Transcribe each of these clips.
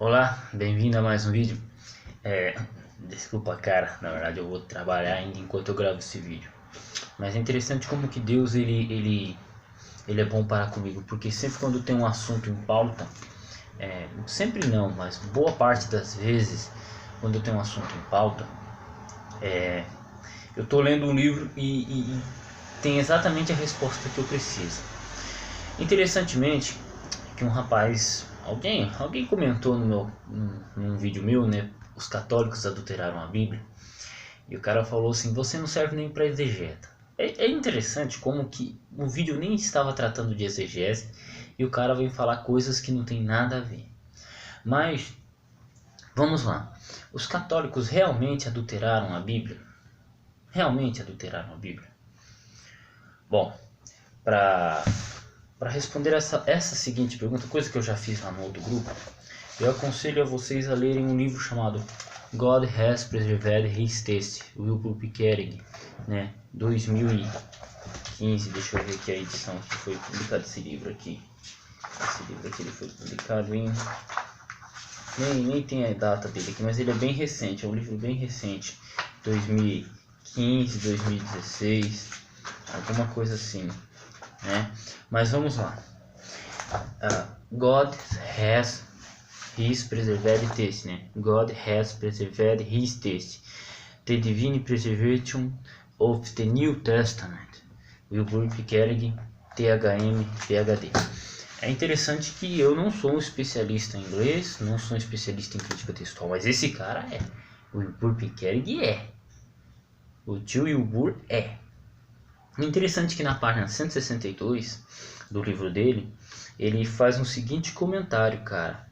Olá, bem-vindo a mais um vídeo. Desculpa, cara, na verdade eu vou trabalhar ainda enquanto eu gravo esse vídeo. Mas é interessante como que Deus ele é bom para comigo, porque sempre quando tem um assunto em pauta, sempre não, mas boa parte das vezes, quando eu tenho um assunto em pauta, eu tô lendo um livro e tem exatamente a resposta que eu preciso. Interessantemente, que um rapaz, alguém comentou num vídeo meu, né? Os católicos adulteraram a Bíblia. E o cara falou assim: você não serve nem para exegeta. É interessante como que o vídeo nem estava tratando de exegese e o cara vem falar coisas que não tem nada a ver. Mas vamos lá. Os católicos realmente adulteraram a Bíblia? Realmente adulteraram a Bíblia? Bom, para responder essa seguinte pergunta, coisa que eu já fiz lá no outro grupo, eu aconselho a vocês a lerem um livro chamado God Has Preserved His Taste, Wilbur Pickering, né, 2015, deixa eu ver aqui a edição que foi publicado esse livro aqui. Esse livro aqui ele foi publicado em... Nem tem a data dele aqui, mas ele é bem recente, é um livro bem recente, 2015, 2016, alguma coisa assim, né? Mas vamos lá. God has his preserved taste, né? God has preserved his taste. The divine preservation of the New Testament. Wilbur Pickering, THM, PhD. É interessante que eu não sou um especialista em inglês, não sou um especialista em crítica textual, mas esse cara é. O Wilbur Pickering é. O tio Wilbur é. Interessante que na página 162 do livro dele, ele faz um seguinte comentário, cara.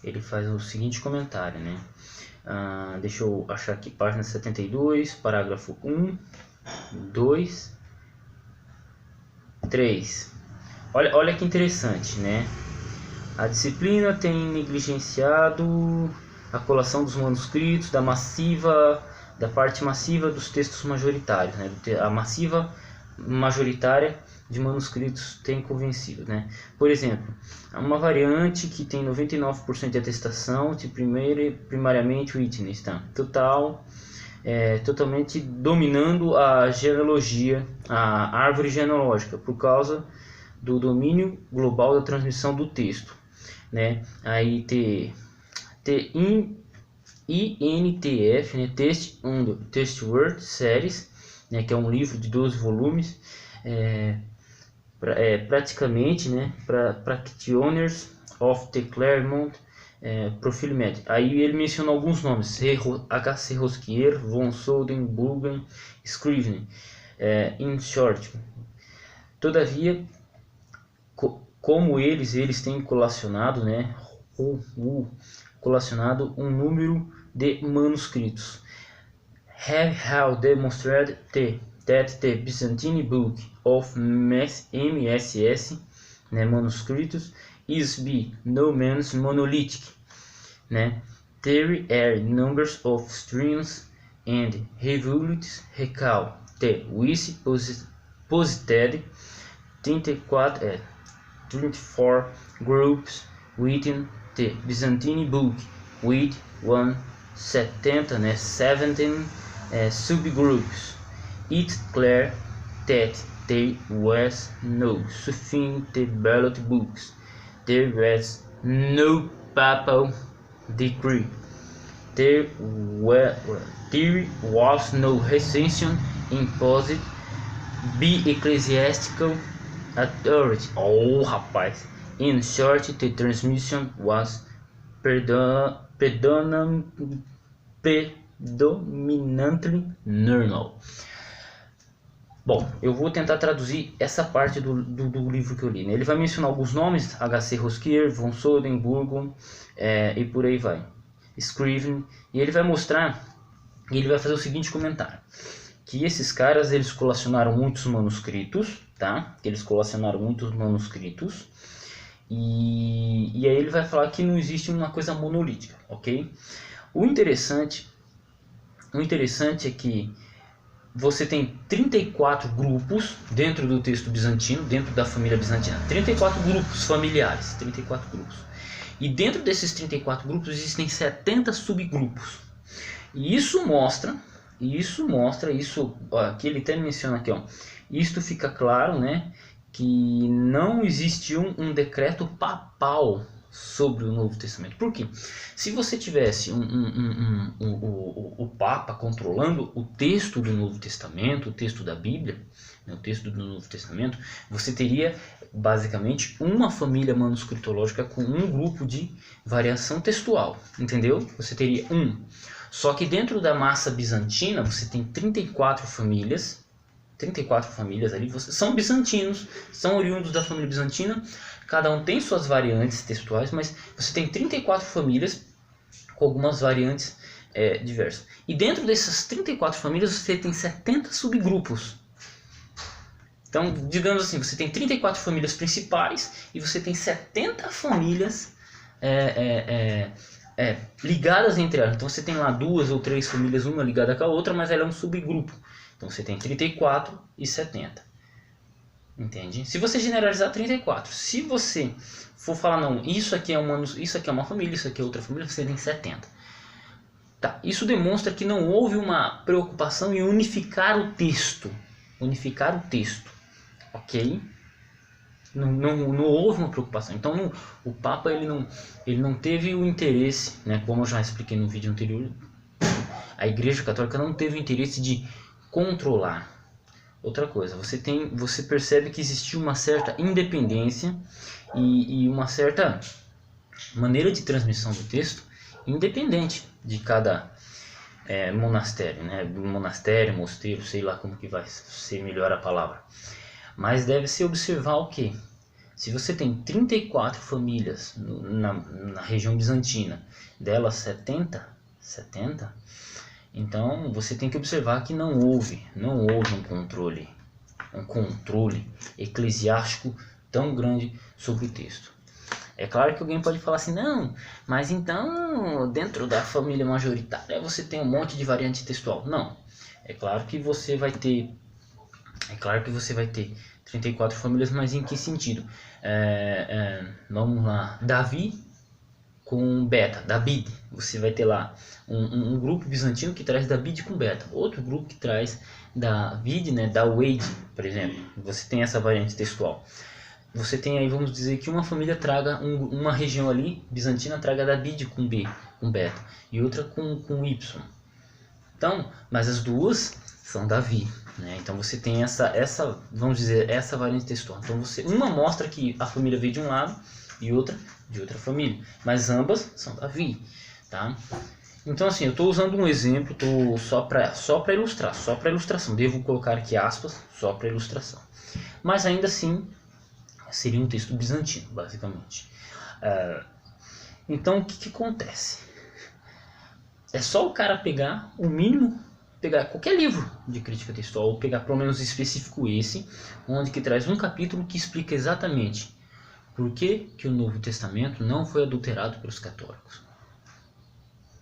Ele faz o seguinte comentário, né? Deixa eu achar aqui, página 72, parágrafo 1, 2, 3. Olha que interessante, né? A disciplina tem negligenciado a colação dos manuscritos da parte massiva dos textos majoritários, né? A massiva majoritária de manuscritos tem convencido, né? Por exemplo, uma variante que tem 99% de atestação de primariamente witness, tá? Totalmente dominando a genealogia, a árvore genealógica, por causa do domínio global da transmissão do texto, né? Aí INTF, né? Text Word Series, né? Que é um livro de 12 volumes, praticamente, né? Practitioners of the Claremont Profile Med. Aí ele menciona alguns nomes: H.C. Rosquier, von Soden, Burgen, Scrivener, in short. Todavia, como eles têm colacionado, né, colacionado um número de manuscritos. Have demonstrated that the Byzantine Book of MSS, né, manuscritos, is by no means monolithic, né? There are numbers of streams and revolutes recall the which posited 24 groups within the Byzantine Book, with 170, né, 17 subgroups. It's clear that there was no sufficient developed books. There was no papal decree. There was no recension imposed by ecclesiastical authority. Oh, rapaz. In short, the transmission was predominantly normal. Bom, eu vou tentar traduzir essa parte do livro que eu li, né? Ele vai mencionar alguns nomes: H.C. Rosquier, von Soden, Burgon, e por aí vai, Scrivener, e ele vai mostrar, e ele vai fazer o seguinte comentário: que esses caras, eles colacionaram muitos manuscritos, tá? Eles colacionaram muitos manuscritos, e aí ele vai falar que não existe uma coisa monolítica, ok? O interessante é que você tem 34 grupos dentro do texto bizantino, dentro da família bizantina, 34 grupos familiares, 34 grupos. E dentro desses 34 grupos existem 70 subgrupos. E isso mostra, ó, aqui ele até menciona aqui, ó, isto fica claro, né, que não existiu um decreto papal sobre o Novo Testamento. Por quê? Se você tivesse o Papa controlando o texto do Novo Testamento, o texto da Bíblia, né, o texto do Novo Testamento, você teria basicamente uma família manuscritológica com um grupo de variação textual, entendeu? Você teria um. Só que dentro da massa bizantina você tem 34 famílias ali, são bizantinos, são oriundos da família bizantina, cada um tem suas variantes textuais, mas você tem 34 famílias com algumas variantes diversas. E dentro dessas 34 famílias você tem 70 subgrupos. Então, digamos assim, você tem 34 famílias principais e você tem 70 famílias ligadas entre elas. Então você tem lá 2 ou 3 famílias, uma ligada com a outra, mas ela é um subgrupo. Então você tem 34 e 70. Entende? Se você generalizar 34, se você for falar, não, isso aqui é uma família, isso aqui é outra família, você tem 70. Tá, isso demonstra que não houve uma preocupação em unificar o texto. Ok? Não houve uma preocupação. Então o Papa ele não teve o interesse, né, como eu já expliquei no vídeo anterior, a Igreja Católica não teve o interesse de controlar. Outra coisa, você percebe que existiu uma certa independência e uma certa maneira de transmissão do texto independente de cada monastério, né? Monastério, mosteiro, sei lá como que vai ser melhor a palavra. Mas deve-se observar o que? Se você tem 34 famílias na região bizantina, delas 70, então você tem que observar que não houve um controle eclesiástico tão grande sobre o texto. É claro que alguém pode falar assim, não, mas então dentro da família majoritária você tem um monte de variante textual. Não, é claro que você vai ter 34 famílias, mas em que sentido? Vamos lá, Davi com Beta, David, você vai ter lá um grupo bizantino que traz David com Beta, outro grupo que traz David, né, da Wade, por exemplo. Você tem essa variante textual. Você tem aí, vamos dizer que uma família traga uma região ali bizantina traga David com B, com Beta, e outra com Y. Então, mas as duas são Davi, né? Então você tem essa, vamos dizer, essa variante textual. Então uma mostra que a família veio de um lado e outra de outra família, mas ambas são Davi, tá? Então assim, eu estou usando um exemplo, só para ilustrar, só para ilustração. Devo colocar aqui aspas, só para ilustração. Mas ainda assim seria um texto bizantino, basicamente. Então o que acontece? É só o cara pegar o mínimo, pegar qualquer livro de crítica textual, ou pegar pelo menos específico esse, onde que traz um capítulo que explica exatamente por que o Novo Testamento não foi adulterado pelos católicos.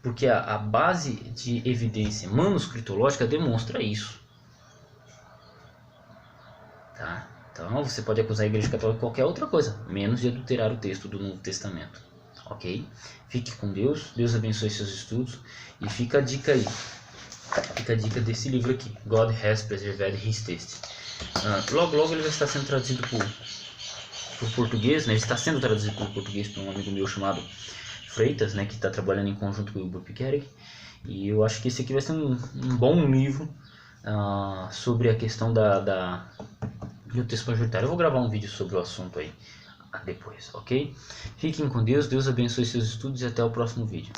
Porque a base de evidência manuscritológica demonstra isso. Tá? Então você pode acusar a Igreja Católica de qualquer outra coisa, menos de adulterar o texto do Novo Testamento. Ok? Fique com Deus, Deus abençoe seus estudos, e fica a dica aí. Fica a dica desse livro aqui, God Has Preserved His Text. Logo ele vai estar sendo traduzido para o português, né? Ele está sendo traduzido para o português por um amigo meu chamado Freitas, né? Que está trabalhando em conjunto com o Wilbur Pickering. E eu acho que esse aqui vai ser um bom livro sobre a questão do texto majoritário. Eu vou gravar um vídeo sobre o assunto aí depois, ok? Fiquem com Deus, Deus abençoe seus estudos e até o próximo vídeo.